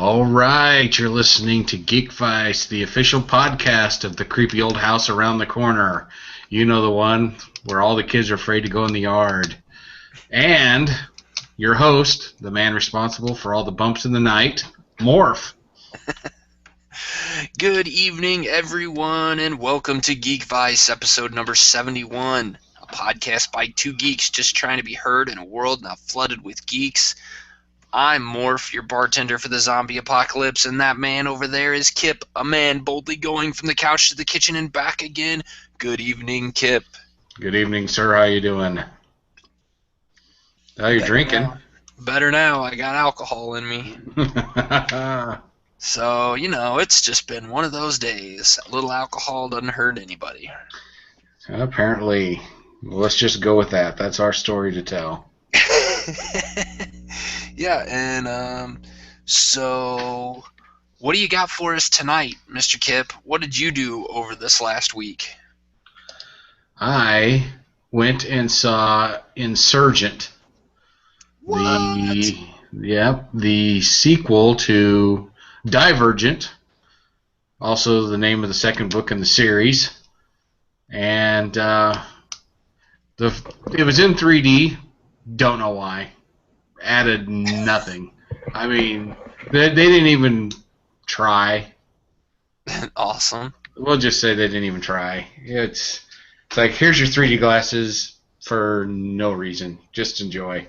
All right, you're listening to Geek Vice, the official podcast of the creepy old house around the corner. You know the one where all the kids are afraid to go in the yard. And your host, the man responsible for all the bumps in the night, Morph. Good evening, everyone, and welcome to Geek Vice, episode number 71, a podcast by two geeks just trying to be heard in a world now flooded with geeks. I'm Morph, your bartender for the zombie apocalypse, and that man over there is Kip, a man boldly going from the couch to the kitchen and back again. Good evening, Kip. Good evening, sir. How you doing? How you drinking? Better now. I got alcohol in me. So, it's just been one of those days. A little alcohol doesn't hurt anybody. Apparently. Let's just go with that. That's our story to tell. Yeah, and so what do you got for us tonight, Mr. Kip? What did you do over this last week? I went and saw Insurgent. What? The sequel to Divergent, also the name of the second book in the series, and it was in 3D. Don't know why. Added nothing. I mean, they didn't even try. Awesome. We'll just say they didn't even try. It's like, here's your 3D glasses for no reason. Just enjoy.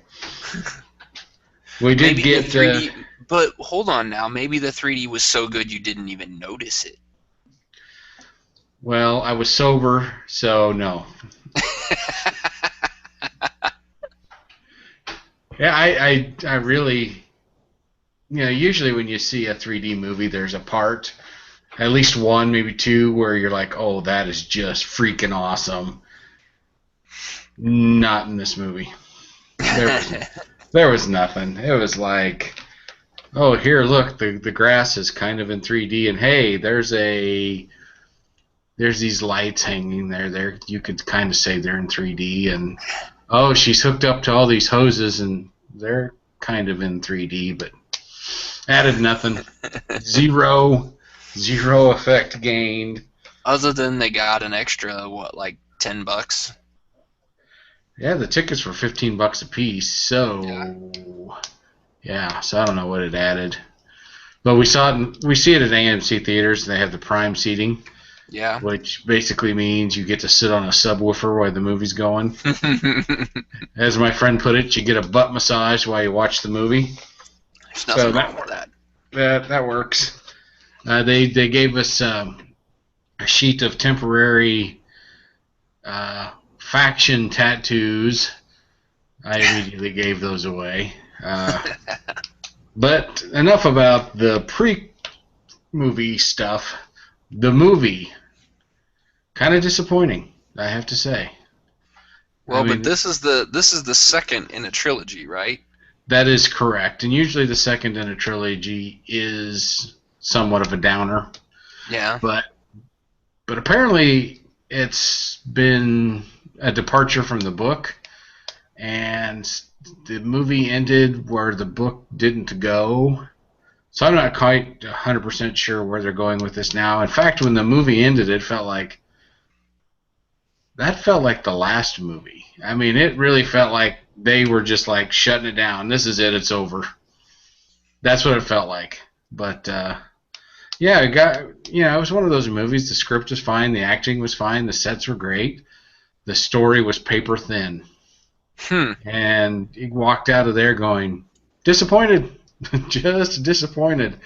We did maybe get 3D, but hold on now. Maybe the 3D was so good you didn't even notice it. Well, I was sober, so no. Yeah, I really, usually when you see a 3D movie, there's a part, at least one, maybe two, where you're like, oh, that is just freaking awesome. Not in this movie. There was nothing. It was like, oh, here, look, the grass is kind of in 3D, and hey, there's these lights hanging there. There, you could kind of say they're in 3D, and oh, she's hooked up to all these hoses, and they're kind of in 3D, but added nothing. Zero effect gained. Other than they got an extra, like $10? Yeah, the tickets were $15 a piece, so so I don't know what it added. But we see it at AMC theaters, and they have the prime seating. Yeah. Which basically means you get to sit on a subwoofer while the movie's going. As my friend put it, you get a butt massage while you watch the movie. There's nothing wrong with that. That works. They gave us a sheet of temporary faction tattoos. I immediately gave those away. But enough about the pre-movie stuff. The movie, kind of disappointing, I have to say. Well, but this is the second in a trilogy, right? That is correct, and usually the second in a trilogy is somewhat of a downer. Yeah. But apparently it's been a departure from the book, and the movie ended where the book didn't go. So I'm not quite 100% sure where they're going with this now. In fact, when the movie ended, it felt like the last movie. I mean, it really felt like they were just like shutting it down. This is it. It's over. That's what it felt like. But it was one of those movies. The script was fine. The acting was fine. The sets were great. The story was paper thin. And you walked out of there going, disappointed. Just disappointed.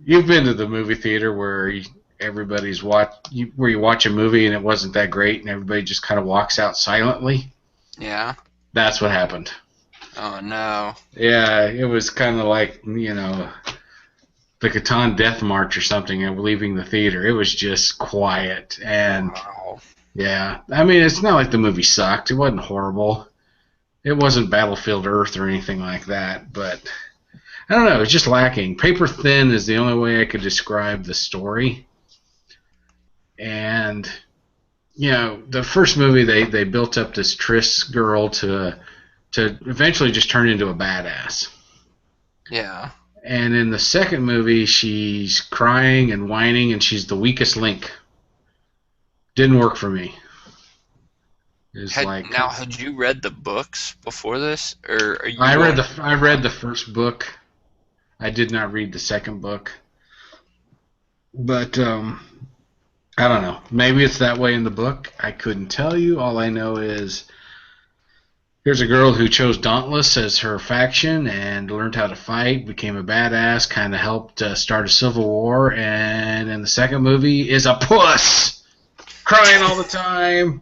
You've been to the movie theater where you watch a movie and it wasn't that great and everybody just kind of walks out silently? Yeah. That's what happened. Oh, no. Yeah, it was kind of like, the Catan Death March or something and leaving the theater. It was just quiet. And, yeah. I mean, it's not like the movie sucked. It wasn't horrible. It wasn't Battlefield Earth or anything like that, but I don't know, it was just lacking. Paper thin is the only way I could describe the story. And, the first movie, they built up this Triss girl to eventually just turn into a badass. Yeah. And in the second movie, she's crying and whining, and she's the weakest link. Didn't work for me. Had you read the books before this, or are you? I read the first book. I did not read the second book, but I don't know. Maybe it's that way in the book. I couldn't tell you. All I know is here's a girl who chose Dauntless as her faction and learned how to fight, became a badass, kind of helped start a civil war, and in the second movie is a puss, crying all the time,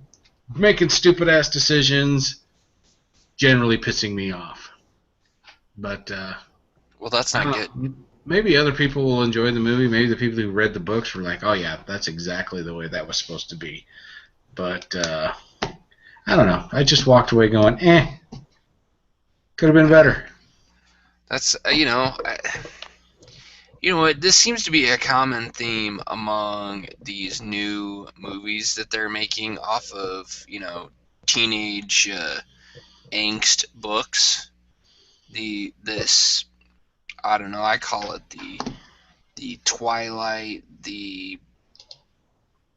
making stupid-ass decisions, generally pissing me off. But, well, that's not good. Maybe other people will enjoy the movie. Maybe the people who read the books were like, oh, yeah, that's exactly the way that was supposed to be. But, I don't know. I just walked away going, could have been better. That's, you know what? This seems to be a common theme among these new movies that they're making off of, teenage angst books. I don't know, I call it the Twilight, the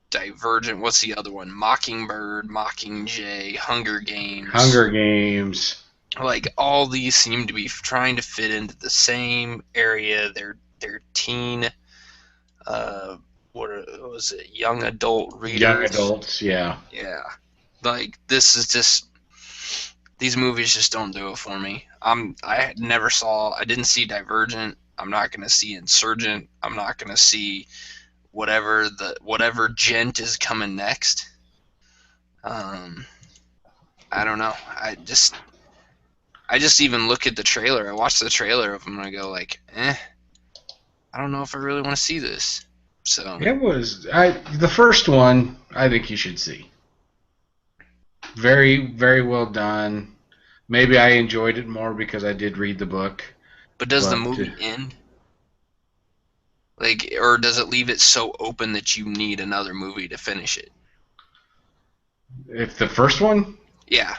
Divergent, what's the other one? Mockingbird, Mockingjay, Hunger Games. Hunger Games. Like, all these seem to be trying to fit into the same area. They're teen, what was it? Young adult readers. Young adults, yeah. Yeah. Like, this is just, these movies just don't do it for me. I didn't see Divergent. I'm not going to see Insurgent. I'm not going to see whatever gent is coming next. I don't know. I just even look at the trailer. I watch the trailer of them and I go like, I don't know if I really want to see this. So the first one I think you should see. Very, very well done. Maybe I enjoyed it more because I did read the book. But does the movie end? Like, or does it leave it so open that you need another movie to finish it? If the first one? Yeah.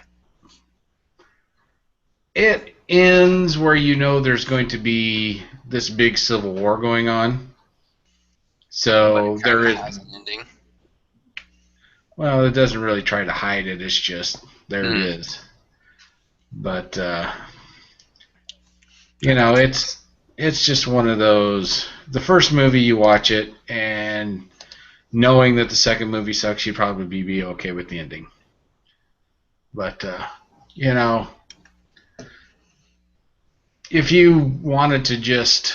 It ends where there's going to be this big civil war going on. So there is has an ending. Well, it doesn't really try to hide it. It's just there it is. But it's just one of those. The first movie you watch it and knowing that the second movie sucks, you'd probably be okay with the ending. But if you wanted to just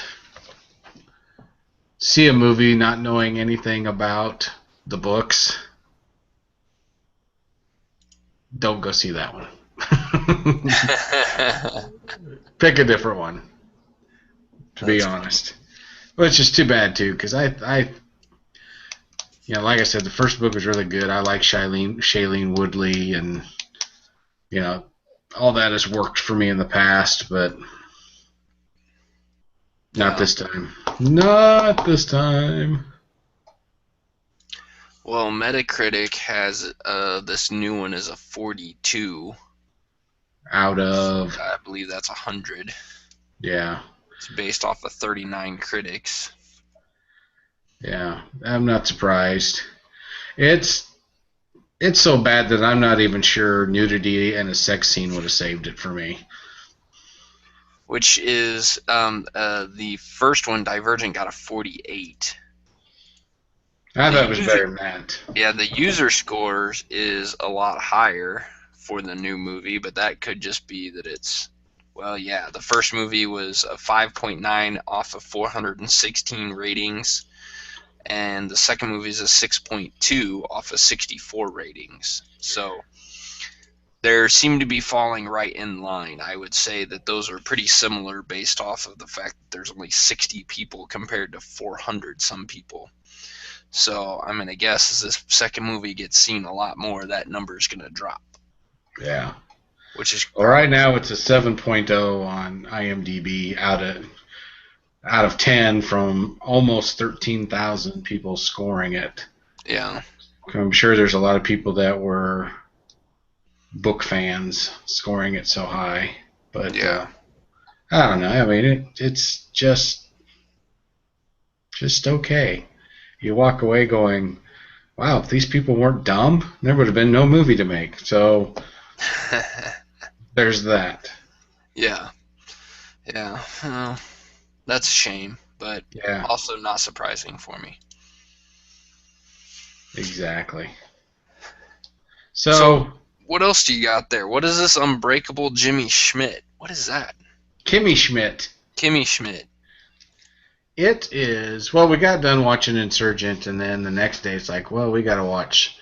see a movie not knowing anything about the books, don't go see that one. Pick a different one, to be honest. Well, it's just too bad, too, because like I said, the first book was really good. I like Shailene Woodley, and, all that has worked for me in the past, but not this time. Not this time. Well, Metacritic has this new one is a 42. Out of... I believe that's 100. Yeah. It's based off of 39 critics. Yeah, I'm not surprised. It's so bad that I'm not even sure nudity and a sex scene would have saved it for me. Which is the first one, Divergent, got a 48. I thought it was better than that. Yeah, the user scores is a lot higher for the new movie, but that could just be that it's, the first movie was a 5.9 off of 416 ratings, and the second movie is a 6.2 off of 64 ratings. So they seem to be falling right in line. I would say that those are pretty similar based off of the fact that there's only 60 people compared to 400 some people. So I'm going to guess as this second movie gets seen a lot more, that number is going to drop. Yeah. Which is right now it's a 7.0 on IMDb out of 10 from almost 13,000 people scoring it. Yeah. I'm sure there's a lot of people that were book fans scoring it so high, but yeah. I don't know. I mean, it's just okay. You walk away going, wow, if these people weren't dumb, there would have been no movie to make. So there's that. Yeah. Yeah. Well, that's a shame, but Yeah, also not surprising for me. exactly. So, So what else do you got there? What is this Unbreakable Jimmy Schmidt? What is that? Kimmy Schmidt. Kimmy Schmidt. It is, well, we got done watching Insurgent, and then the next day it's like, well, we got to watch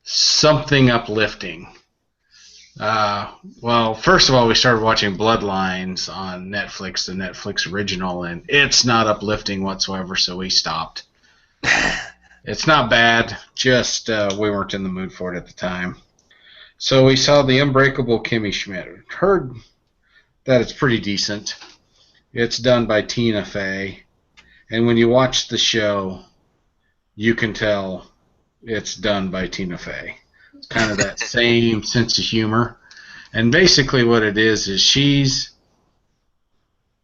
something uplifting. Well, first of all, we started watching Bloodlines on Netflix, the Netflix original, and it's not uplifting whatsoever, so we stopped. It's not bad, just we weren't in the mood for it at the time. So we saw the Unbreakable Kimmy Schmidt. Heard that it's pretty decent. It's done by Tina Fey, and when you watch the show, you can tell it's done by Tina Fey. It's kind of that same sense of humor. And basically what it is she's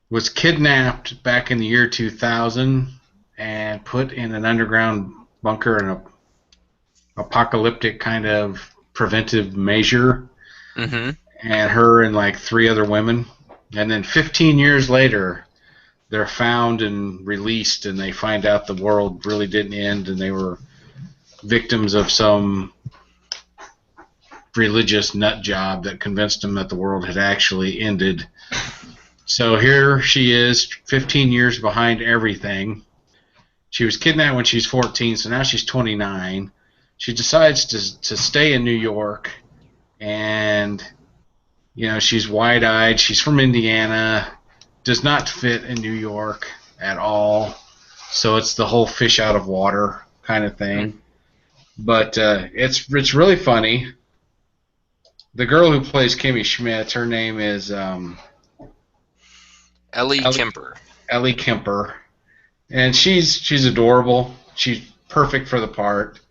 was kidnapped back in the year 2000 and put in an underground bunker in a apocalyptic kind of preventive measure. Mm-hmm. And her and like 3 other women. And then 15 years later, they're found and released, and they find out the world really didn't end, and they were victims of some religious nut job that convinced them that the world had actually ended. So here she is, 15 years behind everything. She was kidnapped when she was 14, so now she's 29. She decides to stay in New York, and she's wide-eyed. She's from Indiana, does not fit in New York at all. So it's the whole fish out of water kind of thing. But it's really funny. The girl who plays Kimmy Schmidt, her name is Ellie Kemper. Ellie Kemper, and she's adorable. She's perfect for the part.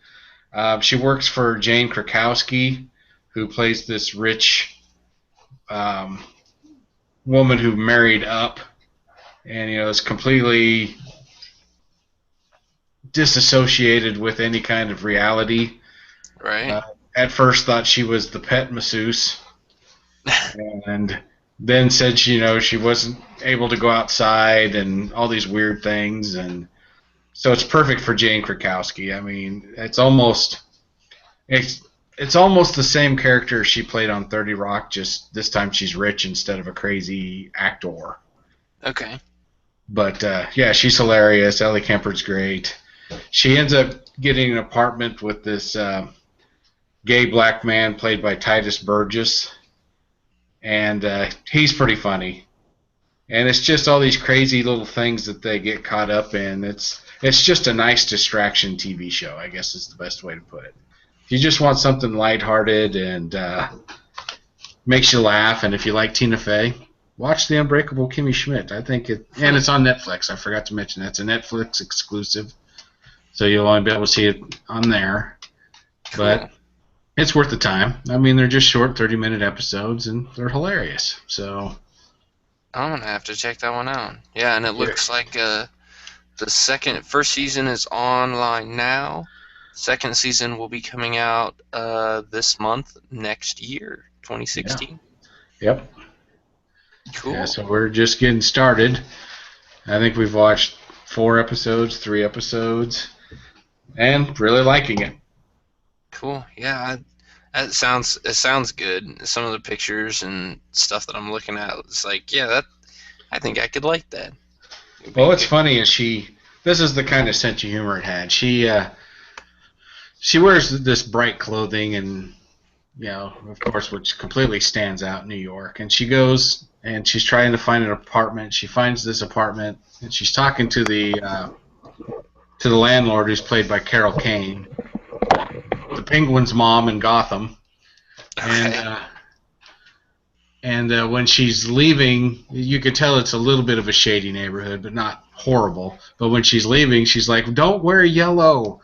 She works for Jane Krakowski, who plays this rich woman who married up, and is completely disassociated with any kind of reality. Right. At first thought she was the pet masseuse, and then said she wasn't able to go outside and all these weird things, and so it's perfect for Jane Krakowski. I mean, it's almost the same character she played on 30 Rock, just this time she's rich instead of a crazy actor. Okay. But yeah, she's hilarious. Ellie Kemper's great. She ends up getting an apartment with this gay black man played by Titus Burgess, and he's pretty funny. And it's just all these crazy little things that they get caught up in. It's just a nice distraction TV show, I guess is the best way to put it. If you just want something lighthearted and makes you laugh, and if you like Tina Fey, watch The Unbreakable Kimmy Schmidt. I think and it's on Netflix. I forgot to mention that's a Netflix exclusive, so you'll only be able to see it on there. Cool. But it's worth the time. I mean, they're just short 30-minute episodes, and they're hilarious. So I'm gonna have to check that one out. Yeah, and it looks like the first season is online now. Second season will be coming out this month, next year, 2016. Yeah. Yep. Cool. Yeah, so we're just getting started. I think we've watched 3 episodes, and really liking it. Cool. Yeah, it sounds good. Some of the pictures and stuff that I'm looking at, it's like, yeah, I think I could like that. Well, what's funny is this is the kind of sense of humor it had. She wears this bright clothing, and of course, which completely stands out in New York. And she goes and she's trying to find an apartment. She finds this apartment, and she's talking to the landlord, who's played by Carol Kane, the Penguin's mom in Gotham. Okay. And when she's leaving, you can tell it's a little bit of a shady neighborhood, but not horrible. But when she's leaving, she's like, "Don't wear yellow.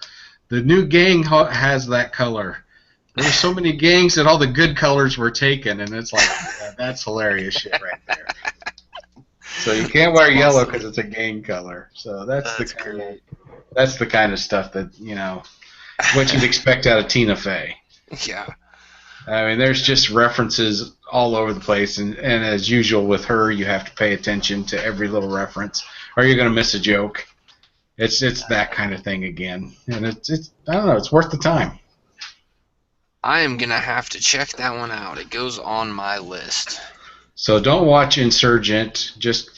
The new gang has that color. There's so many gangs that all the good colors were taken," and it's like, that's hilarious shit right there. So you can't wear yellow because it's a gang color. So that's great. the kind of stuff that what you'd expect out of Tina Fey. Yeah. I mean, there's just references all over the place, and as usual with her, you have to pay attention to every little reference, or you're going to miss a joke. It's that kind of thing again, and it's I don't know, it's worth the time. I am gonna have to check that one out. It goes on my list. So don't watch Insurgent. Just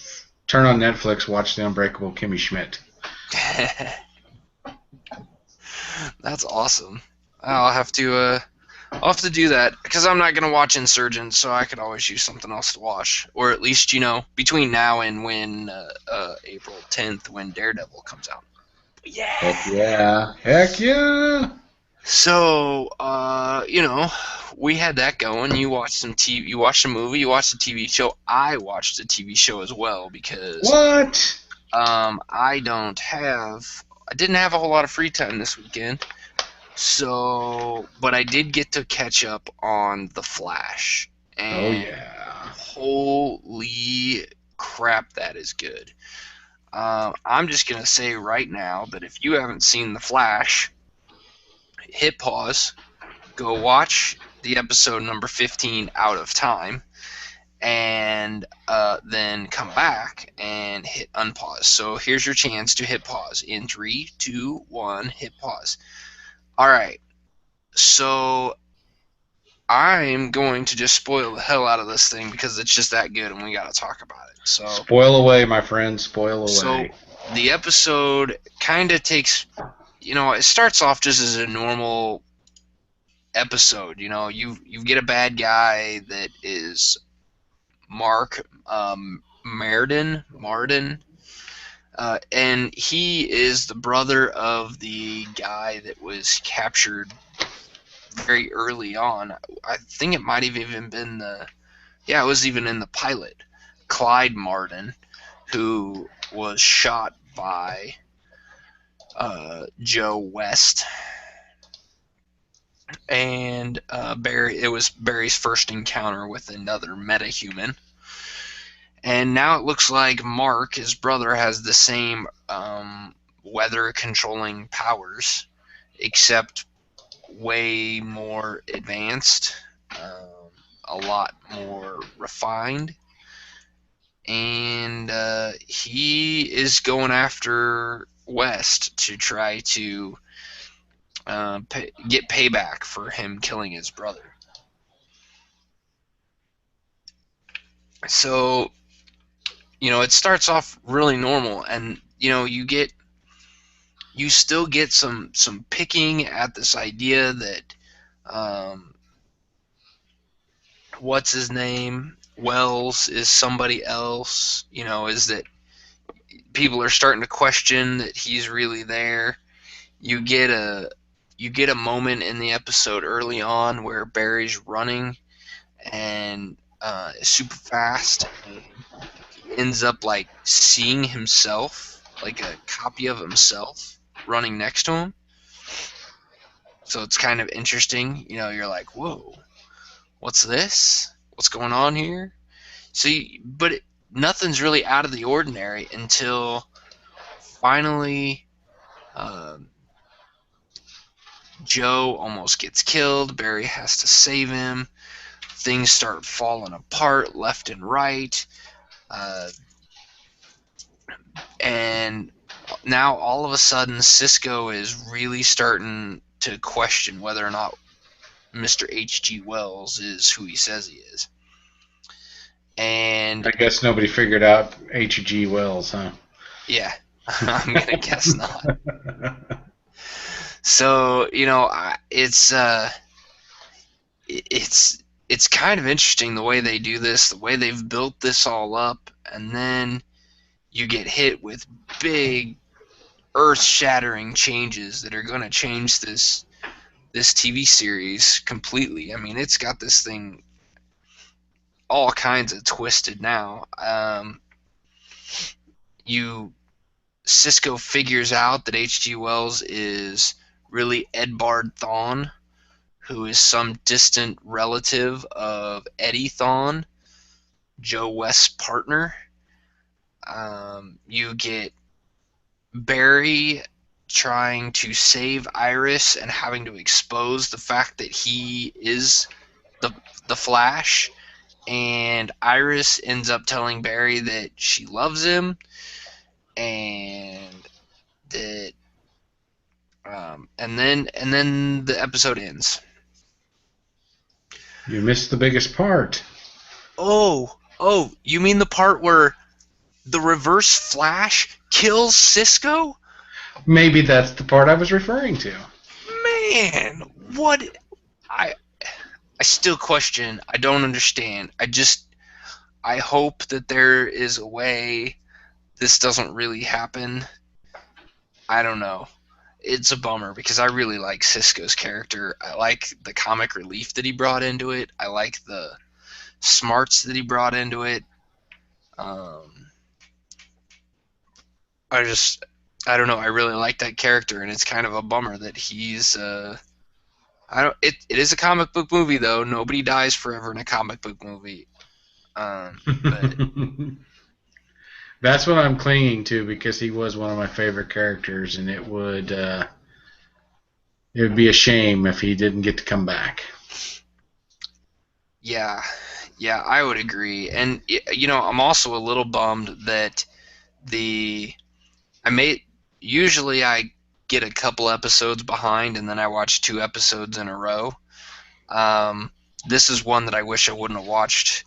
turn on Netflix, watch the Unbreakable Kimmy Schmidt. That's awesome. I'll have to do that because I'm not gonna watch Insurgent, so I could always use something else to watch, or at least between now and when April 10th, when Daredevil comes out. Yeah. Heck yeah. So we had that going. You watched some TV. You watched a movie. You watched a TV show. I watched a TV show as well because what? I didn't have a whole lot of free time this weekend. So, but I did get to catch up on The Flash. And holy crap, that is good. I'm just going to say right now that if you haven't seen The Flash, hit pause, go watch the episode number 15, Out of Time, and then come back and hit unpause. So here's your chance to hit pause. In 3, 2, 1, hit pause. All right, so I'm going to just spoil the hell out of this thing because it's just that good and we got to talk about it. So spoil away, my friend, spoil away. So the episode kind of takes, it starts off just as a normal episode. You get a bad guy that is Mark Marden, and he is the brother of the guy that was captured very early on. I think it might have even been it was even in the pilot, Clyde Marden, who was shot by Joe West. And it was Barry's first encounter with another metahuman. And now it looks like Mark, his brother, has the same weather controlling powers, except way more advanced, a lot more refined. And he is going after West to try to get payback for him killing his brother. So, it starts off really normal, and you still get some picking at this idea that what's his name, Wells, is somebody else. Is that people are starting to question that he's really there. You get a moment in the episode early on where Barry's running and is super fast, and he ends up like seeing himself, like a copy of himself running next to him. So it's kind of interesting. You're like, whoa, what's this? What's going on here? But nothing's really out of the ordinary until finally Joe almost gets killed. Barry has to save him. Things start falling apart left and right. And now all of a sudden Cisco is really starting to question whether or not Mr. H.G. Wells is who he says he is. And I guess nobody figured out H.G. Wells, huh? Yeah, I'm gonna guess not. So it's kind of interesting the way they do this, the way they've built this all up, and then you get hit with big, earth-shattering changes that are going to change this TV series completely. I mean, it's got this thing all kinds of twisted now. Cisco figures out that H.G. Wells is really Edbard Thawne, who is some distant relative of Eddie Thawne, Joe West's partner. You get Barry trying to save Iris and having to expose the fact that he is the the Flash, and Iris ends up telling Barry that she loves him, and that and then the episode ends. You missed the biggest part. Oh, you mean the part where the Reverse Flash kills Cisco? Maybe that's the part I was referring to. Man, what? I I still question. I don't understand. I hope that there is a way this doesn't really happen. I don't know. It's a bummer because I really like Cisco's character. I like the comic relief that he brought into it. I like the smarts that he brought into it. Um, I don't know. I really like that character, and it's kind of a bummer that he's. I don't. It is a comic book movie though. Nobody dies forever in a comic book movie. But That's what I'm clinging to because he was one of my favorite characters, and it would be a shame if he didn't get to come back. yeah, I would agree. And I'm also a little bummed that the I made usually I get a couple episodes behind and then I watch 2 episodes in a row. This is one that I wish I wouldn't have watched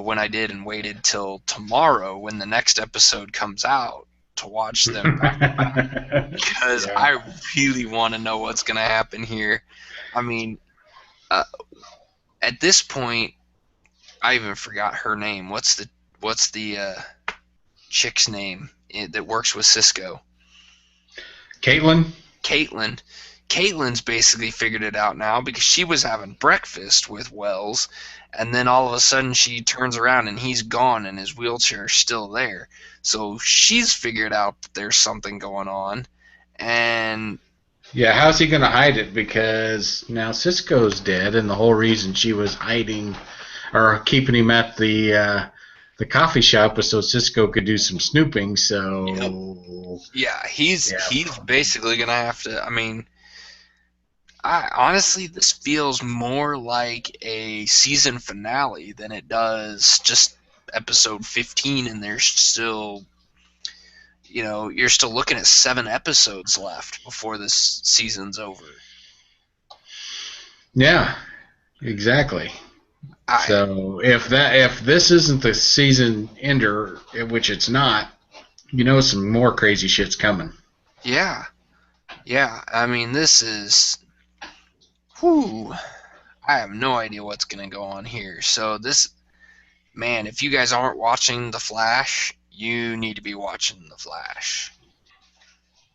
when I did and waited till tomorrow when the next episode comes out to watch them back to back, because Yeah. I really want to know what's going to happen here. I mean, uh, at this point, I even forgot her name. What's the chick's name that works with Cisco? Caitlin? Caitlin. Caitlin's basically figured it out now because she was having breakfast with Wells, and then all of a sudden she turns around and he's gone and his wheelchair's still there. So she's figured out that there's something going on, and Yeah, how's he going to hide it? Because now Cisco's dead, and the whole reason she was hiding or keeping him at the coffee shop was so Cisco could do some snooping. So yeah, he's yeah, basically gonna have to. I mean, I honestly, this feels more like a season finale than it does just episode 15, and there's still, you're still looking at 7 episodes left before this season's over. yeah, exactly. I So if this isn't the season ender, which it's not, some more crazy shit's coming. Yeah, I mean, this is, whew, I have no idea what's gonna go on here. So this, man, if you guys aren't watching The Flash, you need to be watching The Flash.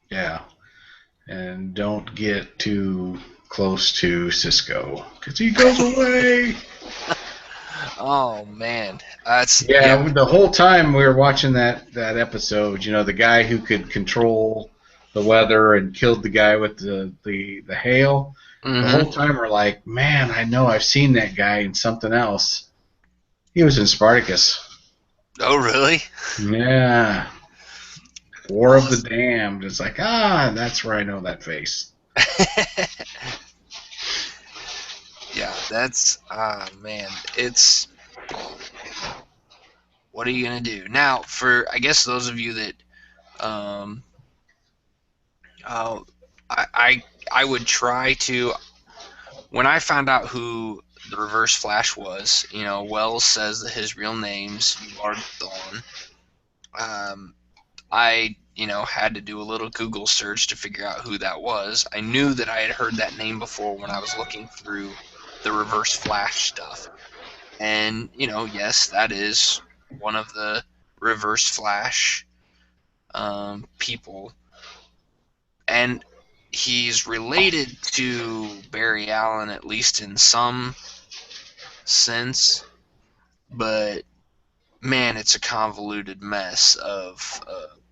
Yeah, and don't get too close to Cisco because he goes away. Oh man, that's Yeah, the whole time we were watching that episode, the guy who could control the weather and killed the guy with the hail. The whole time we're like, man, I know I've seen that guy in something else. He was in Spartacus. Oh really? Yeah. War of the Damned. It's like, that's where I know that face. Yeah, that's man, it's, what are you gonna do now? For, I guess, those of you that um, uh, I would try to, when I found out who the Reverse Flash was, Wells says that his real name's Yard Thorn. I had to do a little Google search to figure out who that was. I knew that I had heard that name before when I was looking through the Reverse Flash stuff. And, yes, that is one of the Reverse Flash people. And he's related to Barry Allen, at least in some sense. But, man, it's a convoluted mess of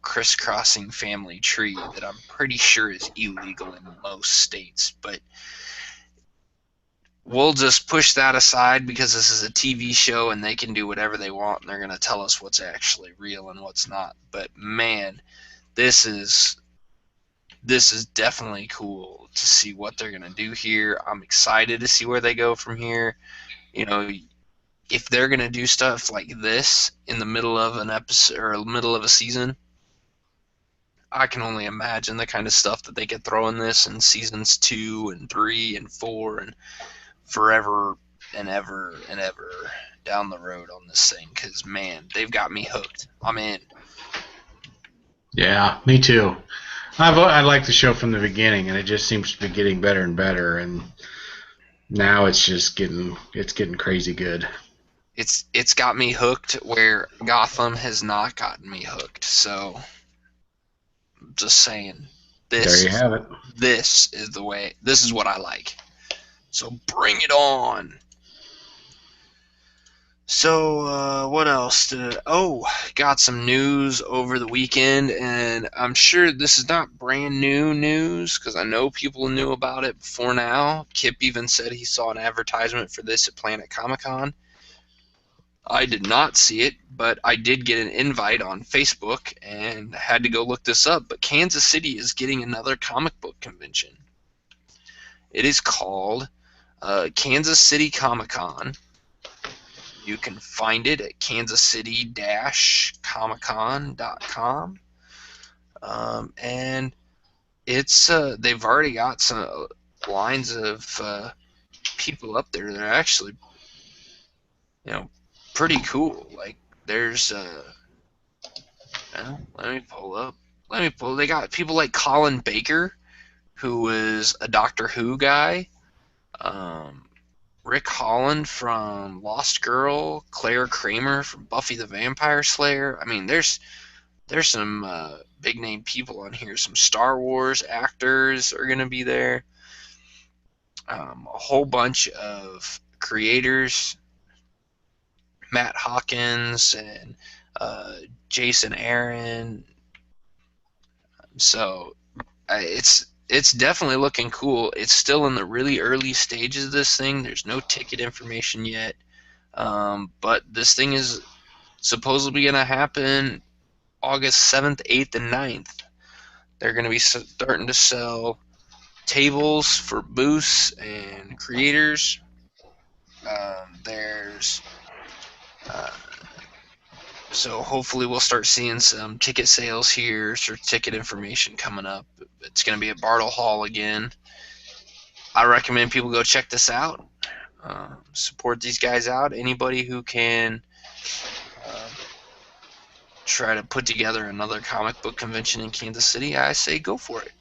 crisscrossing family tree that I'm pretty sure is illegal in most states. But we'll just push that aside because this is a TV show and they can do whatever they want and they're going to tell us what's actually real and what's not. But man, this is definitely cool to see what they're going to do here. I'm excited to see where they go from here. You know, if they're going to do stuff like this in the middle of an episode or middle of a season, I can only imagine the kind of stuff that they could throw in this in seasons 2 and 3 and 4 and forever and ever and ever down the road on this thing. Because, man, they've got me hooked. I'm in. Yeah, me too. I liked the show from the beginning, and it just seems to be getting better and better. And now it's just getting crazy good. It's got me hooked where Gotham has not gotten me hooked. So, just saying, There you have it. This is the way. This is what I like. So bring it on. So what else? Got some news over the weekend, and I'm sure this is not brand new news because I know people knew about it before now. Kip even said he saw an advertisement for this at Planet Comicon. I did not see it, but I did get an invite on Facebook and had to go look this up. But Kansas City is getting another comic book convention. It is called Kansas City Comicon. You can find it at kansascity-comicon.com. And it's they've already got some lines of people up there that are actually, pretty cool. Like there's let me pull. They got people like Colin Baker, who is a Doctor Who guy. Rick Holland from Lost Girl, Claire Kramer from Buffy the Vampire Slayer. I mean, there's some big name people on here. Some Star Wars actors are gonna be there. A whole bunch of creators, Matt Hawkins and Jason Aaron. So it's definitely looking cool. It's still in the really early stages of this thing. There's no ticket information yet. But this thing is supposedly going to happen August 7th, 8th, and 9th. They're going to be starting to sell tables for booths and creators. So hopefully we'll start seeing some ticket sales here, or ticket information coming up. It's going to be at Bartle Hall again. I recommend people go check this out. Support these guys out. Anybody who can try to put together another comic book convention in Kansas City, I say go for it.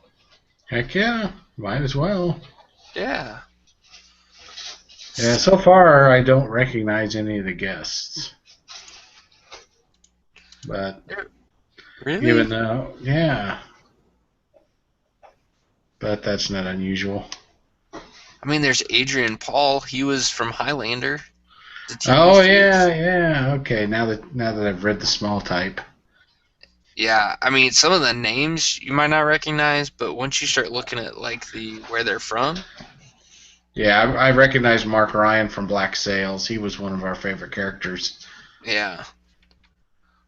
Heck yeah, might as well. Yeah. Yeah, so far I don't recognize any of the guests. But really? Even though, yeah. But that's not unusual. I mean, there's Adrian Paul. He was from Highlander. Oh yeah. Okay, now that I've read the small type. Yeah, I mean, some of the names you might not recognize, but once you start looking at like where they're from. Yeah, I recognize Mark Ryan from Black Sails. He was one of our favorite characters. Yeah.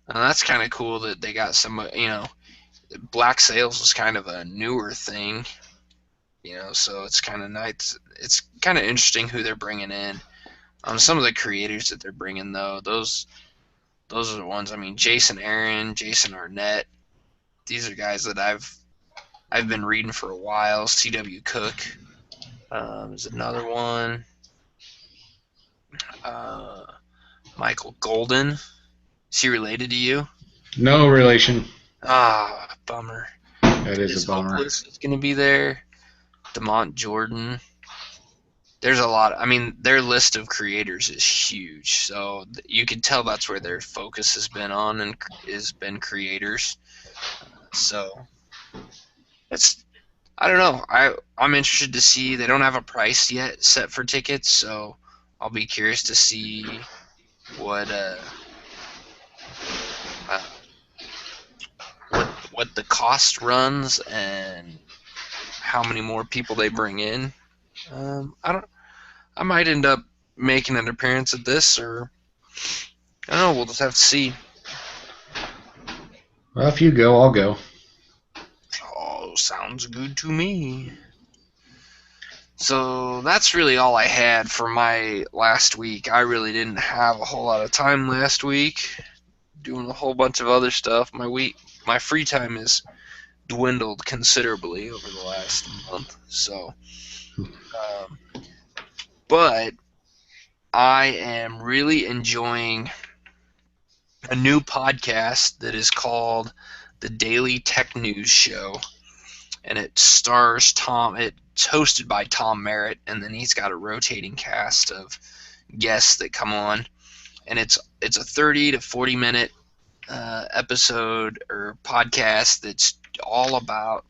That's kind of cool that they got some, Black Sails was kind of a newer thing, so it's kind of nice. It's kind of interesting who they're bringing in. Some of the creators that they're bringing, though, those are the ones. I mean, Jason Aaron, Jason Arnett, these are guys that I've been reading for a while. C.W. Cook is another one. Michael Golden. Is he related to you? No relation. Ah, bummer. That is a bummer. Hopeless is going to be there. DeMont Jordan. There's a lot. I mean, their list of creators is huge. So you can tell that's where their focus has been on and has been creators. So I don't know. I'm interested to see. They don't have a price yet set for tickets, so I'll be curious to see what the cost runs and how many more people they bring in. I might end up making an appearance at this, or I don't know. We'll just have to see. Well, if you go, I'll go. Oh, sounds good to me. So that's really all I had for my last week. I really didn't have a whole lot of time last week, doing a whole bunch of other stuff. My free time has dwindled considerably over the last month. So, um, but I am really enjoying a new podcast that is called the Daily Tech News Show, and it stars Tom. It's hosted by Tom Merritt, and then he's got a rotating cast of guests that come on, and it's a 30 to 40 minute episode or podcast that's all about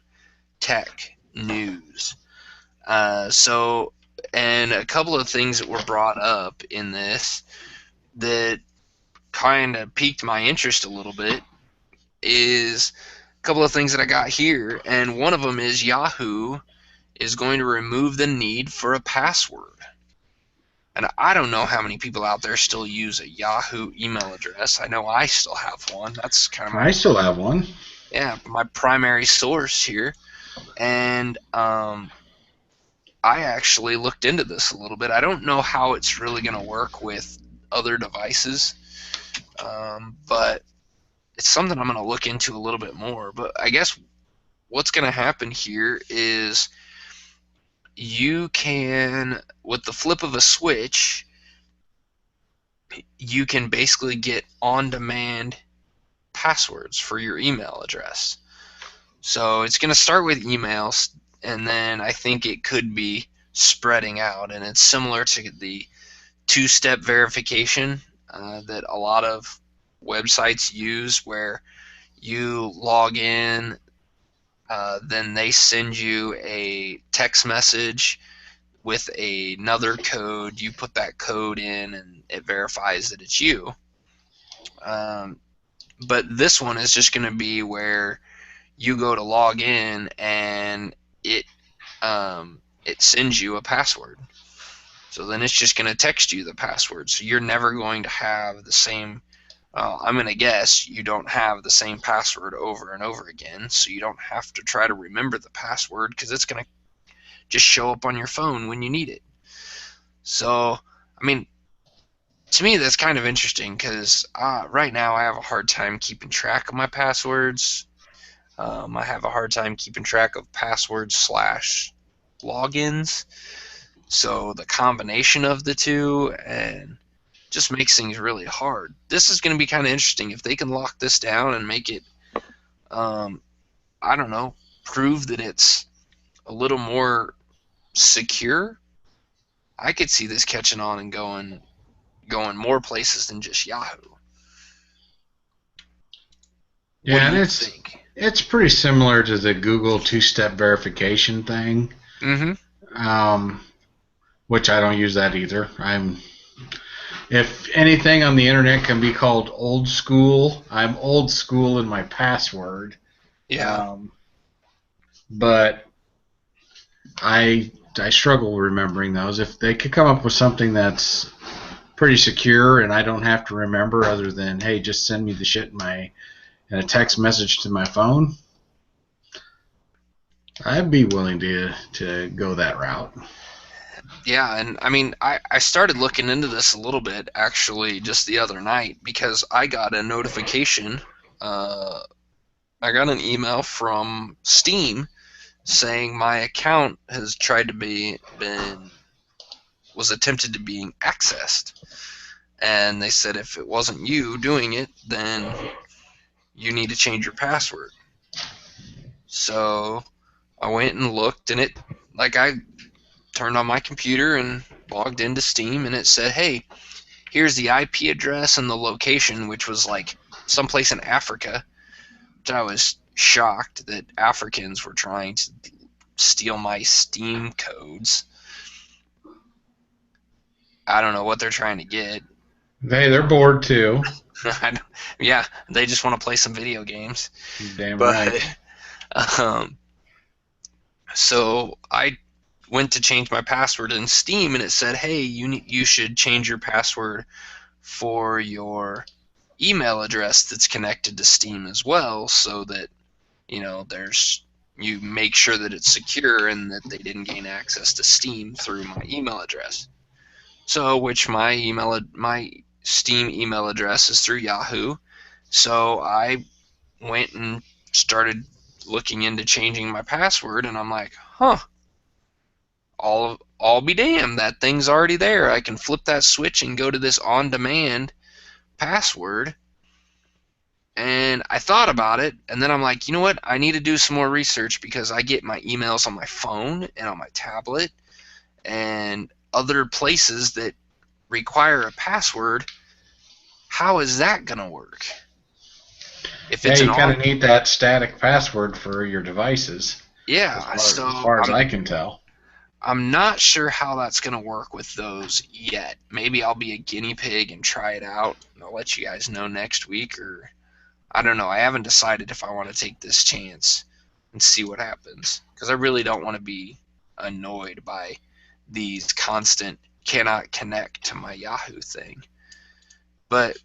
tech news. And a couple of things that were brought up in this that kind of piqued my interest a little bit is a couple of things that I got here, and one of them is Yahoo is going to remove the need for a password. And I don't know how many people out there still use a Yahoo email address. I know I still have one. That's kind of I still have one. Yeah, my primary source here. And I actually looked into this a little bit. I don't know how it's really going to work with other devices, but it's something I'm going to look into a little bit more. But I guess what's going to happen here is you can, with the flip of a switch, you can basically get on-demand passwords for your email address. So it's going to start with emails, and then I think it could be spreading out, and it's similar to the two-step verification that a lot of websites use, where you log in, then they send you a text message with another code. You put that code in, and it verifies that it's you. But this one is just going to be where you go to log in, and it sends you a password. So then it's just going to text you the password. So you're never going to have the same. I'm going to guess you don't have the same password over and over again. So you don't have to try to remember the password, because it's going to just show up on your phone when you need it. So, I mean, to me that's kind of interesting, because right now I have a hard time keeping track of my passwords. I have a hard time keeping track of passwords / logins. So the combination of the two and just makes things really hard. This is going to be kind of interesting if they can lock this down and make it, I don't know, prove that it's a little more secure. I could see this catching on and going more places than just Yahoo. Yeah, and it's pretty similar to the Google two-step verification thing. Mm-hmm. Which I don't use that either. If anything on the internet can be called old school, I'm old school in my password. Yeah. But I struggle remembering those. If they could come up with something that's pretty secure and I don't have to remember, other than, hey, just send me the shit in a text message to my phone, I'd be willing to go that route. Yeah, and I mean, I started looking into this a little bit, actually, just the other night, because I got a notification. I got an email from Steam saying my account has was attempted to be accessed. And they said if it wasn't you doing it, then you need to change your password. So I went and looked, and I turned on my computer and logged into Steam, and it said, hey, here's the IP address and the location, which was like someplace in Africa, which I was shocked that Africans were trying to steal my Steam codes. I don't know what they're trying to get. They're bored too. Yeah, they just want to play some video games. Damn right. So I went to change my password in Steam, and it said, hey, you should change your password for your email address that's connected to Steam as well, so that you make sure that it's secure and that they didn't gain access to Steam through my email address. So, which my Steam email address is through Yahoo. So I went and started looking into changing my password, and I'm like, huh, I'll be damned, that thing's already there. I can flip that switch and go to this on-demand password. And I thought about it, and then I'm like, you know what? I need to do some more research, because I get my emails on my phone and on my tablet and other places that require a password. How is that going to work? If it's you kind of need that static password for your devices. Yeah, as far as I can tell. I'm not sure how that's going to work with those yet. Maybe I'll be a guinea pig and try it out, and I'll let you guys know next week, or I don't know. I haven't decided if I want to take this chance and see what happens, because I really don't want to be annoyed by these constant cannot connect to my Yahoo thing. But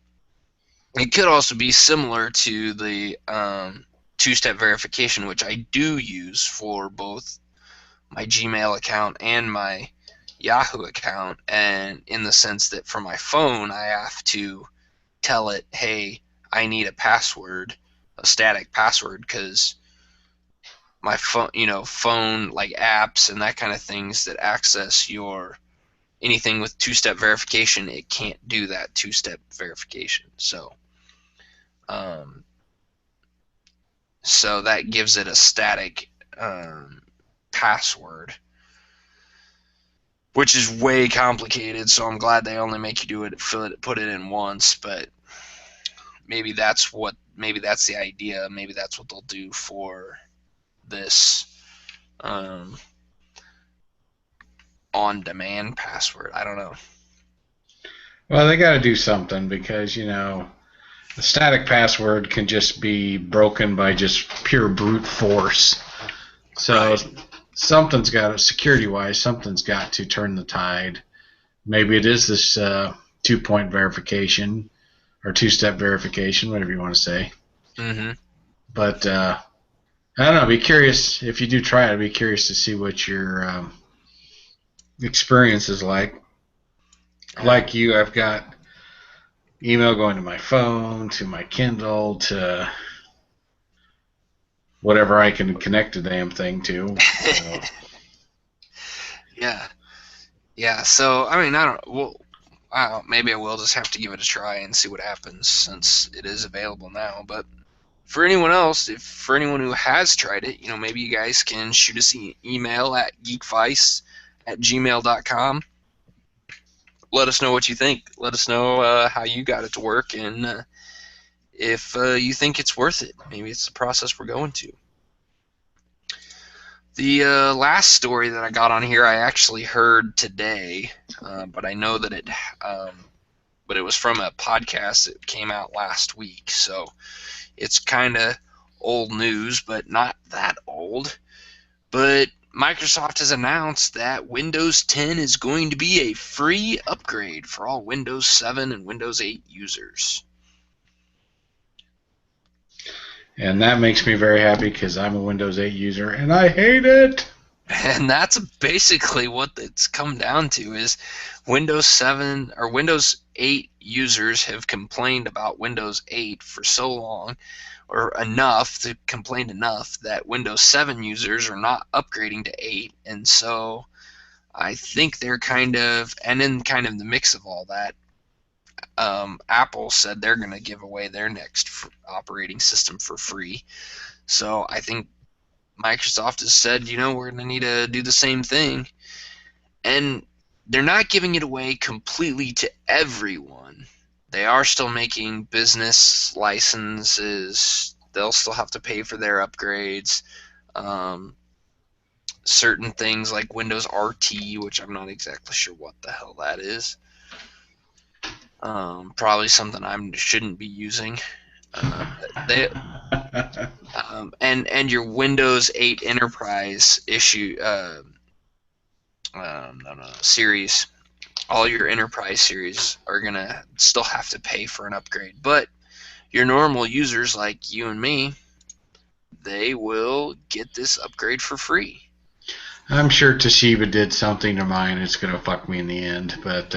it could also be similar to the two-step verification, which I do use for both my Gmail account and my Yahoo account, and in the sense that for my phone, I have to tell it, hey, I need a password, a static password, because my phone, phone like apps and that kind of things that access anything with two-step verification, it can't do that two-step verification. So that gives it a static password, which is way complicated. So I'm glad they only make you do it, put it in once. But maybe that's the idea. Maybe that's what they'll do for this on-demand password. I don't know. Well, they got to do something, because the static password can just be broken by just pure brute force. So something's got to, security-wise, something's got to turn the tide. Maybe it is this two-point verification or two-step verification, whatever you want to say. Mm-hmm. But I don't know. Be curious if you do try it. I'd be curious to see what your experience is like. Like you, I've got email going to my phone, to my Kindle, to whatever I can connect the damn thing to. Yeah. So I mean, maybe I will just have to give it a try and see what happens, since it is available now. But for anyone else, for anyone who has tried it, maybe you guys can shoot us an email at geekvice@gmail.com. Let us know what you think. Let us know how you got it to work, and if you think it's worth it. Maybe it's the process we're going to. The last story that I got on here, I actually heard today, but I know that it was from a podcast that came out last week, so it's kind of old news, but not that old. But Microsoft has announced that Windows 10 is going to be a free upgrade for all Windows 7 and Windows 8 users. And that makes me very happy, because I'm a Windows 8 user and I hate it. And that's basically what it's come down to, is Windows 7 or Windows 8 users have complained about Windows 8 for so long, or complained enough that Windows 7 users are not upgrading to 8, and so I think they're and in kind of the mix of all that, Apple said they're going to give away their next operating system for free. So I think Microsoft has said, we're going to need to do the same thing. And they're not giving it away completely to everyone. They are still making business licenses. They'll still have to pay for their upgrades. Certain things like Windows RT, which I'm not exactly sure what the hell that is. Probably something I shouldn't be using. And your Windows 8 Enterprise series, all your enterprise series are gonna still have to pay for an upgrade. But your normal users like you and me, they will get this upgrade for free. I'm sure Toshiba did something to mine. It's gonna fuck me in the end, but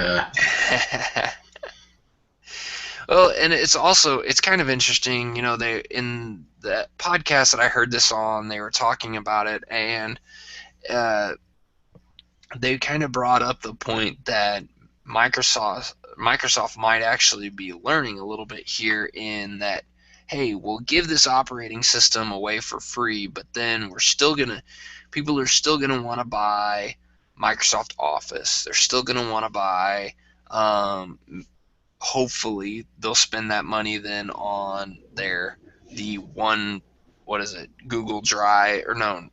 well, and it's kind of interesting, they in the podcast that I heard this on, they were talking about it, and they kind of brought up the point that Microsoft might actually be learning a little bit here in that, hey, we'll give this operating system away for free, but then people are still gonna want to buy Microsoft Office. They're still gonna want to buy. Hopefully, they'll spend that money then on Google Drive, or no,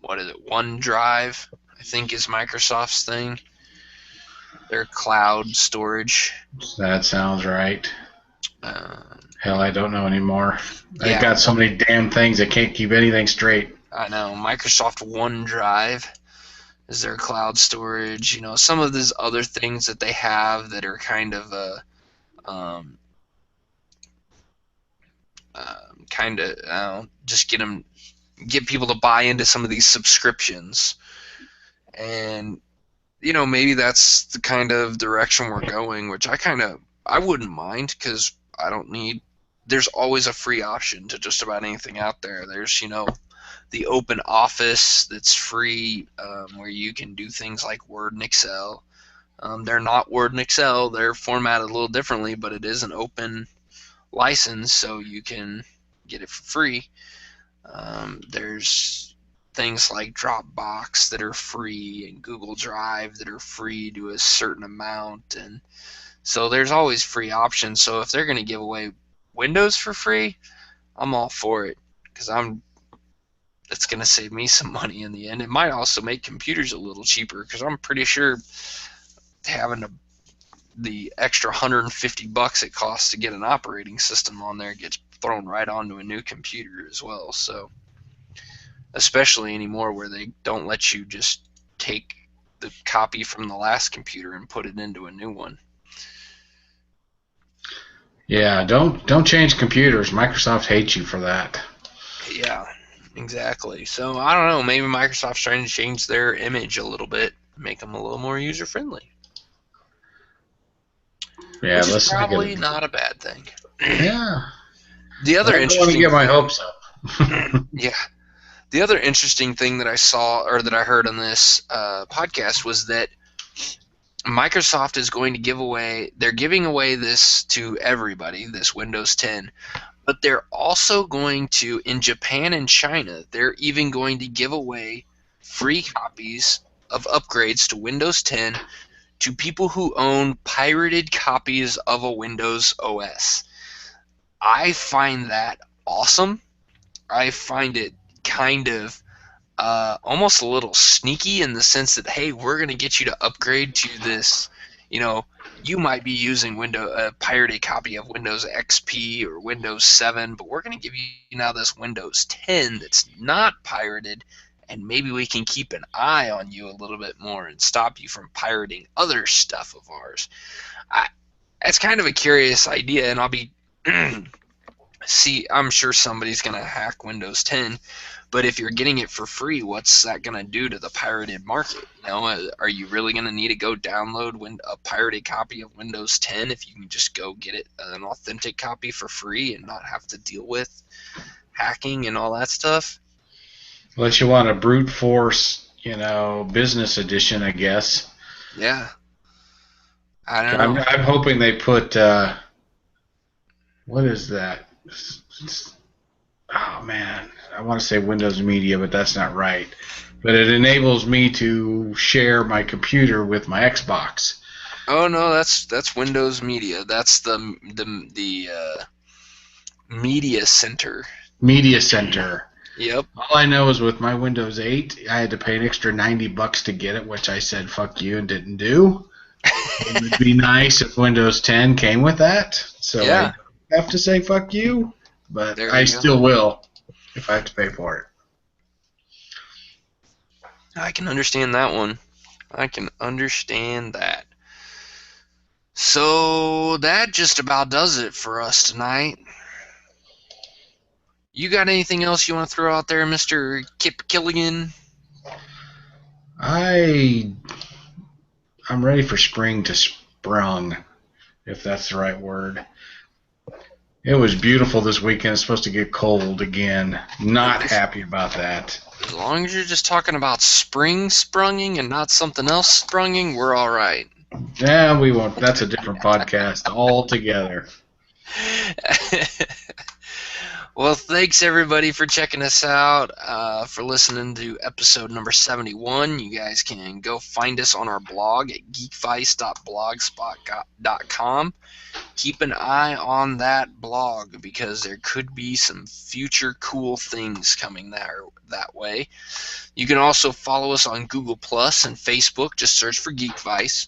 what is it, OneDrive, I think is Microsoft's thing. Their cloud storage. that sounds right. Hell, I don't know anymore. Yeah, I've got so many damn things I can't keep anything straight. I know. Microsoft OneDrive is their cloud storage. Some of these other things that they have that are kind of just get people to buy into some of these subscriptions, and maybe that's the kind of direction we're going, which I wouldn't mind, because there's always a free option to just about anything out there. There's the Open Office that's free, where you can do things like Word and Excel. They're not Word and Excel, they're formatted a little differently, but it is an open license, so you can get it for free. There's things like Dropbox that are free, and Google Drive that are free to a certain amount, and so there's always free options. So if they're going to give away Windows for free, I'm all for it, because it's going to save me some money in the end. It might also make computers a little cheaper, because I'm pretty sure having the extra $150 it costs to get an operating system on there gets thrown right onto a new computer as well. So, especially anymore where they don't let you just take the copy from the last computer and put it into a new one. Yeah, don't change computers. Microsoft hates you for that. Yeah, exactly. So I don't know. Maybe Microsoft's trying to change their image a little bit, make them a little more user friendly. Yeah, which is probably not a bad thing. Yeah. The other I don't want to get my hopes up. Yeah. The other interesting thing that I saw, or that I heard on this podcast, was that Microsoft is going to they're giving away this to everybody, this Windows 10, but they're also going to, in Japan and China, they're even going to give away free copies of upgrades to Windows 10 to people who own pirated copies of a Windows OS. I find that awesome. I find it kind of almost a little sneaky, in the sense that, hey, we're going to get you to upgrade to this. You might be using a pirated copy of Windows XP or Windows 7, but we're going to give you now this Windows 10 that's not pirated, and maybe we can keep an eye on you a little bit more and stop you from pirating other stuff of ours. It's kind of a curious idea, and I'll be I'm sure somebody's going to hack Windows 10, but if you're getting it for free, what's that going to do to the pirated market? Are you really going to need to go download a pirated copy of Windows 10 if you can just go get an authentic copy for free and not have to deal with hacking and all that stuff? Unless you want a brute force, business edition, I guess. Yeah. I don't know. I'm hoping they put, what is that? Oh, man. I want to say Windows Media, but that's not right. But it enables me to share my computer with my Xbox. Oh, no, that's Windows Media. That's the Media Center. Media Center. Yep. All I know is with my Windows 8, I had to pay an extra $90 to get it, which I said fuck you and didn't do. It would be nice if Windows 10 came with that, so yeah. I have to say fuck you, but I still will if I have to pay for it. I can understand that one. I can understand that. So that just about does it for us tonight. You got anything else you want to throw out there, Mr. Kip Killigan? I'm ready for spring to sprung, if that's the right word. It was beautiful this weekend. It's supposed to get cold again. Not happy about that. As long as you're just talking about spring sprunging and not something else sprunging, we're all right. Yeah, we won't. That's a different podcast altogether. Well, thanks everybody for checking us out, for listening to episode number 71. You guys can go find us on our blog at geekvice.blogspot.com. Keep an eye on that blog because there could be some future cool things coming that way. You can also follow us on Google Plus and Facebook. Just search for Geek Vice.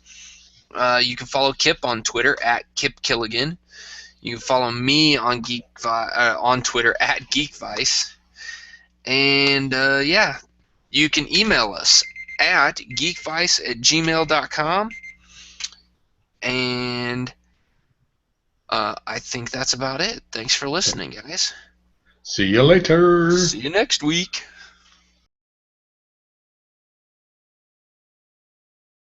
You can follow Kip on Twitter at Kip Killigan. You can follow me on on Twitter at GeekVice. And yeah, you can email us at geekvice@gmail.com. And I think that's about it. Thanks for listening, guys. See you later. See you next week.